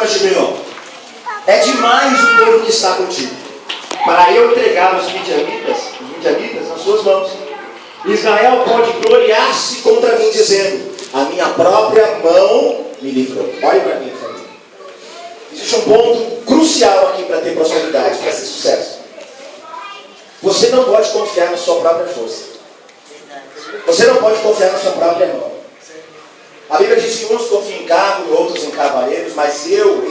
para Gibeon: é demais o povo que está contigo, para eu entregar os midianitas nas suas mãos. Israel pode gloriar-se contra mim, dizendo: a minha própria mão me livrou. Olhe para mim, família. Existe um ponto crucial aqui para ter prosperidade, para ter sucesso. Você não pode confiar na sua própria força. Você não pode confiar na sua própria mão. A Bíblia diz que uns confiam em carro e outros em cavaleiros, mas eu,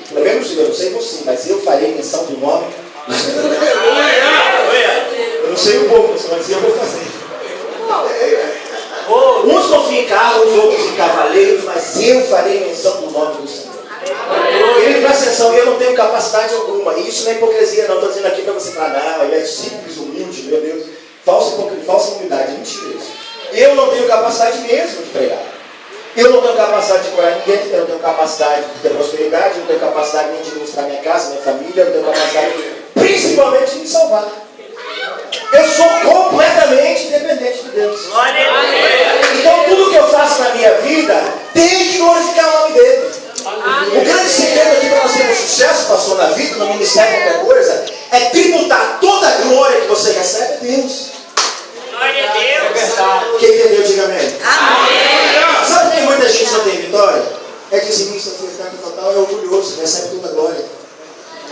pelo menos eu não sei você, mas eu farei menção de um homem. Eu não sei um pouco, mas eu vou fazer. Uns confiam em carros, outros em cavaleiros, mas eu farei menção do nome do Senhor. Ele presta atenção, eu não tenho capacidade alguma. E isso não é hipocrisia, não. Estou dizendo aqui para você falar: não, ele é simples, humilde, meu Deus. Falsa humildade, mentira isso. Eu não tenho capacidade mesmo de pregar. Eu não tenho capacidade de curar ninguém, eu não tenho capacidade de ter prosperidade, eu não tenho capacidade nem de administrar minha casa, minha família, eu não tenho capacidade principalmente de me salvar. Eu sou completamente dependente de Deus. Então tudo que eu faço na minha vida tem que glorificar o nome dele. O grande segredo aqui para nós termos sucesso, pastor, na vida, no ministério, qualquer coisa, é tributar toda a glória que você recebe a Deus. Glória a Deus. Quem entendeu, diga amém. Amém. Sabe que muita gente não tem vitória? É dizimista, total, é orgulhoso, recebe toda a glória.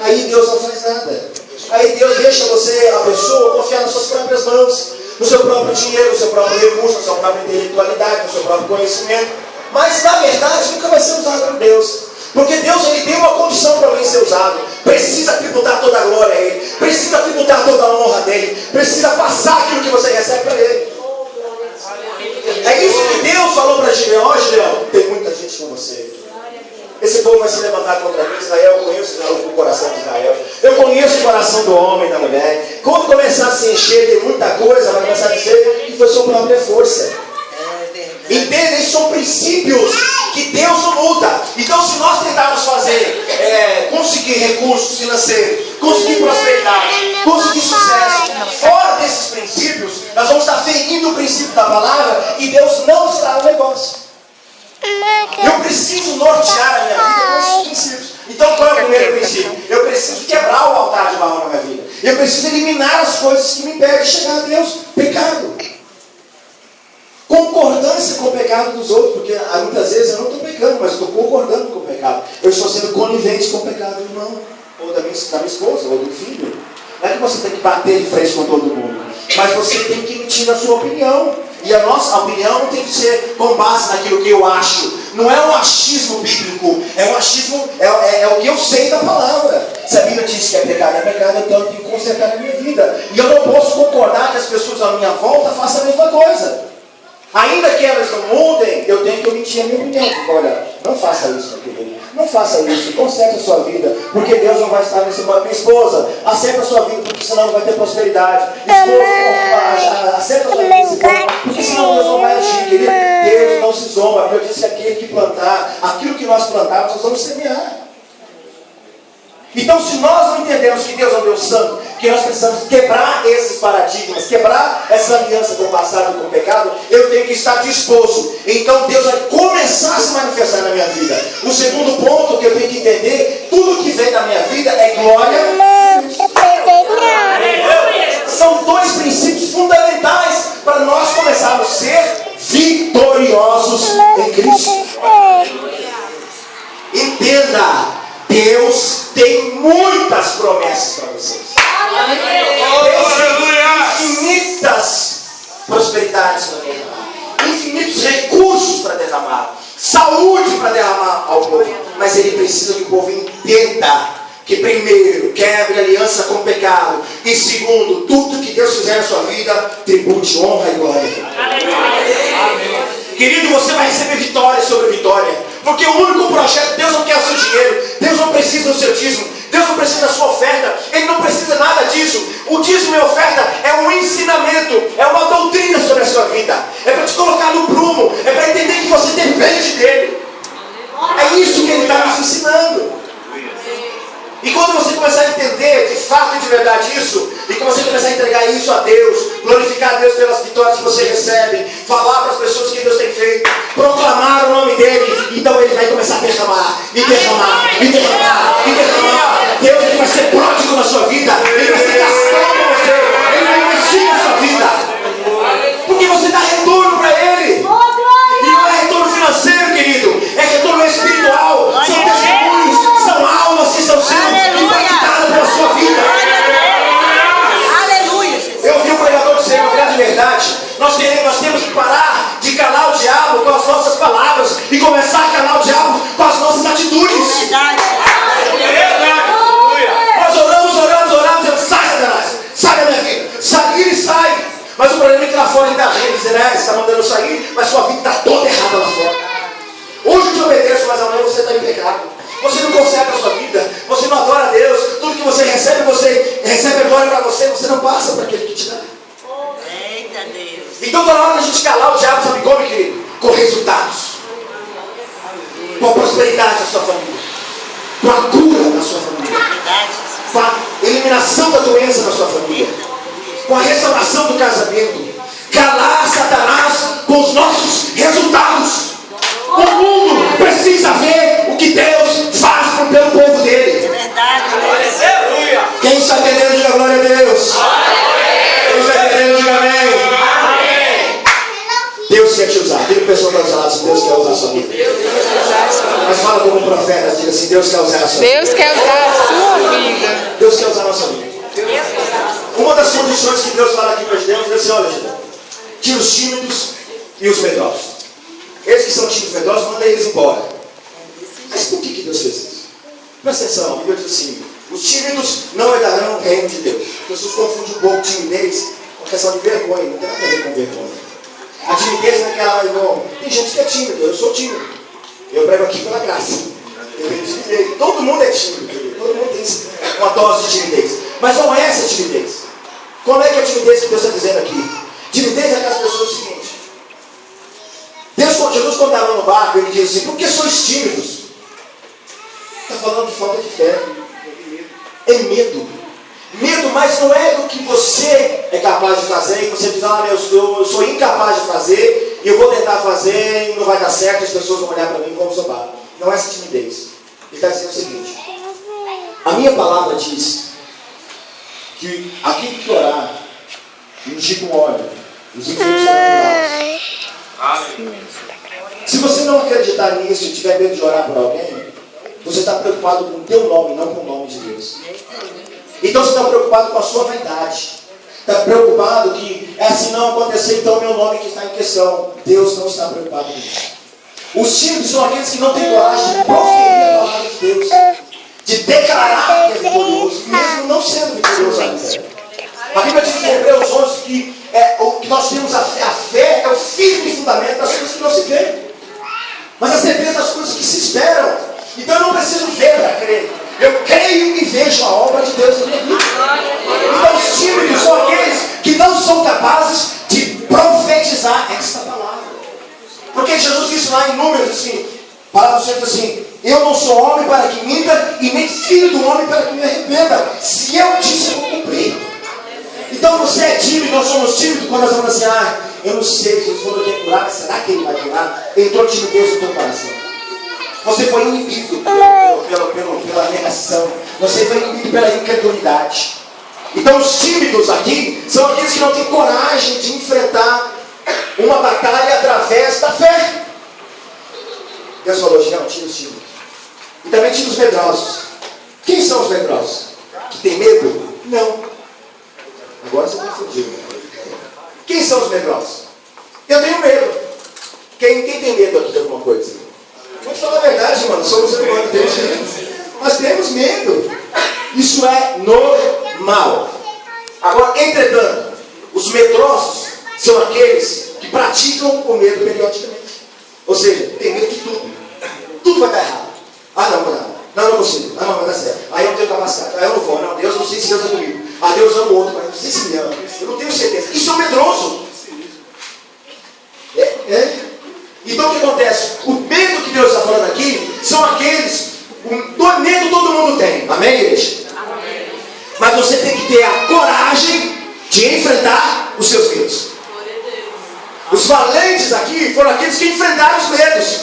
Aí Deus não faz nada. Aí Deus deixa você, a pessoa, confiar nas suas próprias mãos, no seu próprio dinheiro, no seu próprio recurso, na sua própria intelectualidade, no seu próprio conhecimento. Mas na verdade nunca vai ser usado por Deus. Porque Deus, ele tem uma condição para alguém ser usado. Precisa tributar toda a glória a Ele. Precisa tributar toda a honra dele. Precisa passar aquilo que você recebe para Ele. É isso que Deus falou para Gideão: ó, Gideão, tem muita gente com você. Esse povo vai se levantar contra mim. Israel, eu conheço o coração de Israel. Eu conheço o coração do homem e da mulher. Quando começar a se encher de muita coisa, vai começar a dizer que foi sua própria força. Entendem? Esses são princípios que Deus não muda. Então, se nós tentarmos conseguir recursos financeiros, conseguir prosperidade, conseguir sucesso, fora desses princípios, nós vamos estar ferindo o princípio da palavra e Deus não está no negócio. Eu preciso nortear a minha vida com esses princípios. Então, qual é o primeiro princípio? Eu preciso quebrar o altar de Baal na minha vida. Eu preciso eliminar as coisas que me impedem de chegar a Deus. Pecado. Concordância com o pecado dos outros, porque muitas vezes eu não estou pecando, mas estou concordando com o pecado. Eu estou sendo conivente com o pecado do irmão, ou da minha esposa, ou do filho. Não é que você tem que bater de frente com todo mundo, mas você tem que emitir a sua opinião. E a nossa opinião não tem que ser com base naquilo que eu acho. Não é um achismo bíblico, é um achismo, é o que eu sei da palavra. Se a Bíblia diz que é pecado, então eu tenho que consertar a minha vida. E eu não posso concordar que as pessoas à minha volta façam a mesma coisa. Ainda que elas não mudem, eu tenho que omitir a minha opinião. Olha, não faça isso, meu querido. Não faça isso. Conserte a sua vida, porque Deus não vai estar nesse momento. Minha esposa, acerta a sua vida, porque senão não vai ter prosperidade. Esposa, acerta a sua vida, porque senão Deus não vai agir, querido. Deus não se zomba, porque eu disse que aquele que plantar, aquilo que nós plantarmos, nós vamos semear. Então, se nós não entendemos que Deus é um Deus santo, que nós precisamos quebrar esses paradigmas, quebrar essa aliança com o passado e com o pecado, eu tenho que estar disposto. Então, Deus vai começar a se manifestar na minha vida. O segundo ponto que eu tenho que entender: tudo que vem na minha vida é glória. São dois princípios fundamentais para nós começarmos a ser vitoriosos em Cristo. Entenda. Deus tem muitas promessas para vocês. Deus tem infinitas prosperidades para derramar, infinitos recursos para derramar, saúde para derramar ao povo. Mas Ele precisa que o povo entenda que, primeiro, quebre aliança com o pecado, e segundo, tudo que Deus fizer na sua vida, tribute honra e glória. Amém. Querido, você vai receber vitória sobre vitória. Porque o único projeto, Deus não quer o seu dinheiro, Deus não precisa do seu dízimo, Deus não precisa da sua oferta, Ele não precisa nada disso. O dízimo e a oferta é um ensinamento, é uma doutrina sobre a sua vida. É para te colocar no prumo, é para entender que você depende dele. É isso que Ele está nos ensinando. E quando você começar a entender de fato e de verdade isso, e que você começar a entregar isso a Deus, glorificar a Deus pelas vitórias que você recebe, falar para as pessoas que Deus tem feito, proclamar o nome dEle, então Ele vai começar a derramar, e derramar, e derramar, e derramar. Deus Ele vai ser pródigo na sua vida, Ele vai ser gastando com você, Ele vai investir na sua vida, porque você dá retorno para Ele. E não é retorno financeiro, querido, é retorno espiritual. São testemunhos, são almas que estão sendo impactadas pela sua vida. Aleluia. Eu vi um pregador dizer uma grande verdade. Nós temos que parar de calar o diabo com as nossas palavras e começar a calar o diabo com as nossas atitudes. Verdade. Nós oramos, eu sai, Satanás, sai da minha vida, sai, ele sai. Mas o problema é que lá fora ele está rindo, dizendo, você está mandando eu sair, mas sua vida está toda errada lá fora. Hoje eu te obedeço, mas amanhã você está em pecado. Você não conserta a sua vida, você não adora a Deus, tudo que você recebe glória para você, você não passa para aquele que te dá. Eita Deus. Então está na hora da gente calar o diabo, sabe como, querido? Com resultados, com a prosperidade da sua família, com a cura da sua família, com a eliminação da doença da sua família, com a restauração do casamento. Calar Satanás com os nossos resultados. O mundo precisa ver o que Deus faz pelo povo dele. Quem está entendendo, diga glória a Deus. Quem está entendendo, diga amém. Deus quer te usar. Diga o pessoal que está falando assim, Deus quer usar a sua vida. Mas fala como um profeta, diga assim, Deus quer usar a sua vida. Deus quer usar a sua vida. Deus quer usar a nossa vida. Uma das condições que Deus fala aqui para Deus é assim, olha, gente, tira os tímidos e os medrosos. Esses que são tímidos e medrosos, manda eles embora. Mas por que Deus fez isso? Presta atenção, a Bíblia diz assim, os tímidos não herdarão o reino de Deus. As pessoas confundem um pouco timidez com questão de vergonha, não tem nada a ver com vergonha. A timidez é aquela, irmão, tem gente que é tímido, eu sou tímido. Eu prego aqui pela graça. Eu venho de timidez. Todo mundo é tímido, todo mundo tem uma dose de timidez. Mas não é essa timidez. Como é que é a timidez que Deus está dizendo aqui? Timidez é aquelas pessoas o seguinte. Jesus quando estava no barco, ele diz assim, por que sois tímidos? Está falando de falta de fé. É medo. Medo, mas não é do que você é capaz de fazer, e você diz, eu sou incapaz de fazer, e eu vou tentar fazer, e não vai dar certo, as pessoas vão olhar para mim e vão zombar. Não é essa timidez. Ele está dizendo o seguinte, a minha palavra diz que aquele que orar, ungir com óleo, os enfermos serão curados. Se você não acreditar nisso e tiver medo de orar por alguém, você está preocupado com o teu nome, não com o nome de Deus. Então você está preocupado com a sua vaidade. Está preocupado que se não acontecer, então meu nome que está em questão. Deus não está preocupado com isso. Os tímidos são aqueles que não têm coragem de proferir a palavra de Deus, de declarar que é vitorioso, mesmo não sendo vitorioso ainda. A Bíblia diz em Hebreus 11 que nós temos a fé é o firme fundamento das coisas que não se vê, mas a certeza das coisas que se esperam. Então eu não preciso ver para crer. Eu creio e vejo a obra de Deus na minha vida. Então os tímidos são aqueles que não são capazes de profetizar esta palavra. Porque Jesus disse lá em Números assim, a palavra do Senhor diz assim, eu não sou homem para que minta, e nem filho do homem para que me arrependa. Se eu disse, eu vou cumprir. Então você é tímido, nós somos tímidos quando nós vamos assim, eu não sei, Jesus falou que ia curar, será que ele vai curar? Entrou timidez no teu coração. Você foi inibido pela negação. Você foi inibido pela incredulidade. Então os tímidos aqui são aqueles que não têm coragem de enfrentar uma batalha através da fé. Deus falou, não, tira os tímidos. E também tira os medrosos. Quem são os medrosos? Que tem medo? Não. Agora você confundiu. Quem são os medrosos? Eu tenho medo. Quem tem medo aqui de alguma coisa? Vou falar a verdade, mano. Somos humanos, temos medo. Mas temos medo. Isso é normal. Agora, entretanto, os medrosos são aqueles que praticam o medo periodicamente. Ou seja, tem medo de tudo. Tudo vai dar errado. Não consigo. Não vai dar certo. Aí eu não tenho capacidade. Aí eu não vou. Não, Deus, não sei se Deus é comigo. Deus ama o outro, mas não sei se me ama. Eu não tenho certeza. Isso é um medroso. Então o que acontece? O medo que Deus está falando aqui são aqueles. O medo todo mundo tem. tem. Amém, igreja? Amém. Mas você tem que ter a coragem de enfrentar os seus medos. Os valentes aqui foram aqueles que enfrentaram os medos.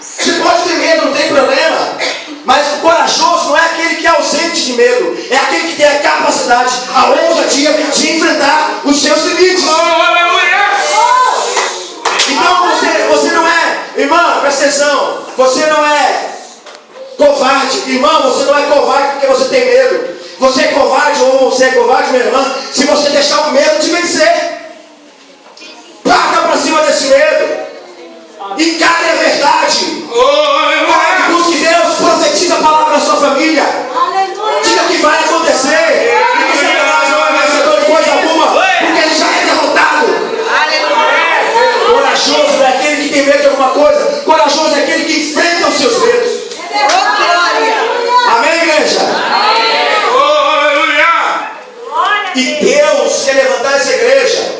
Você pode ter medo, não tem problema. Mas o corajoso não é aquele que é ausente de medo. É aquele que tem a capacidade, a ousadia de enfrentar os seus limites. Então você não é, irmã, presta atenção. Você não é covarde. Irmão, você não é covarde porque você tem medo. Você é covarde ou você é covarde, minha irmã, se você deixar o medo de vencer. Parta para cima desse medo. Encare a verdade. Busque Deus, profetiza a palavra na sua família. Diga que vai acontecer. E que Satanás não é vencedor de coisa alguma, porque ele já é derrotado. Corajoso é aquele que tem medo de alguma coisa. Corajoso é aquele que enfrenta os seus medos. Amém, igreja? E Deus quer levantar essa igreja,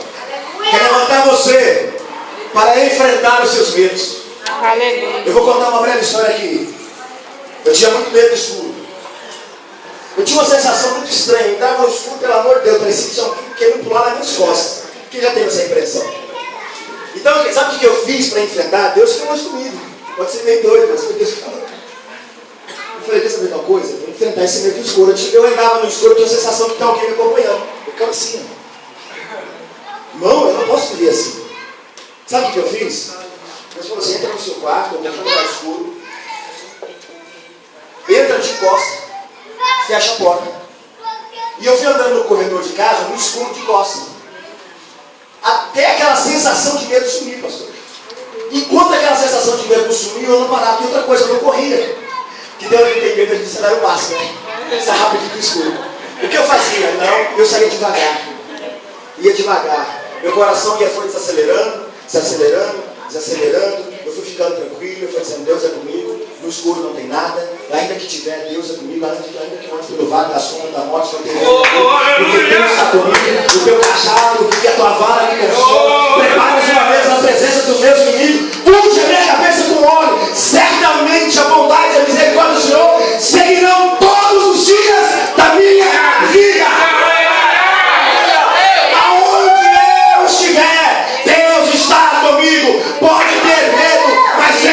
quer levantar você para enfrentar os seus medos. Eu vou contar uma breve história aqui. Eu tinha muito medo do escuro. Eu tinha uma sensação muito estranha. Eu entrava no escuro, pelo amor de Deus, parecia que tinha alguém querendo pular nas minhas costas. Quem já teve essa impressão? Então, sabe o que eu fiz para enfrentar? Deus ficou mais comigo. Pode ser meio doido, mas foi Deus que falou. Eu falei, quer saber de uma coisa? Vou enfrentar esse medo do escuro. Eu andava no escuro, eu tinha a sensação de que tinha alguém me acompanhando. Eu ficava assim. Irmão, eu não posso viver assim. Sabe o que eu fiz? Deus falou assim, entra no seu quarto, eu vou no escuro. Entra de costas, fecha a porta. E eu fui andando no corredor de casa, no escuro de costas. Até aquela sensação de medo sumir, pastor. Enquanto aquela sensação de medo sumiu, eu não parava de outra coisa, eu não corria. Que Deus me tem medo de cenário máximo, né? Essa rápido do escuro. O que eu fazia? Não, eu saía devagar. Ia devagar. Meu coração foi desacelerando, desacelerando. Eu fui ficando tranquilo, eu fui dizendo, Deus é comigo. No escuro não tem nada. Ainda que tiver, Deus é comigo. Ainda que eu ande pelo vale da sombra da morte, não tem nada. Porque Deus está comigo. O teu cajado e a tua vara me consome. Prepara-nos uma vez na presença dos meus inimigos. Unge a minha cabeça com óleo. Certamente a bondade e a misericórdia do Senhor seguirão todos os dias da minha vida. Aonde eu estiver, Deus está comigo. Pode ter medo, mas eu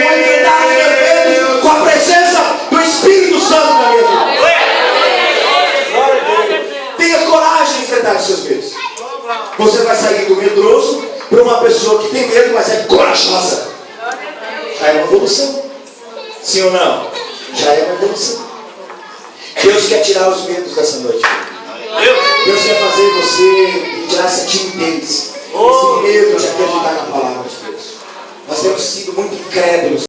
vou enfrentar os meus medos com a presença do Espírito Santo na minha vida. Tenha coragem de enfrentar os seus medos. Você vai sair do medroso para uma pessoa que tem medo, mas é corajosa. Já é uma evolução. Sim ou não? Já é uma evolução. Deus quer tirar os medos dessa noite. Deus quer fazer você tirar essa timidez, esse medo de acreditar na palavra de Deus. Nós temos sido muito incrédulos.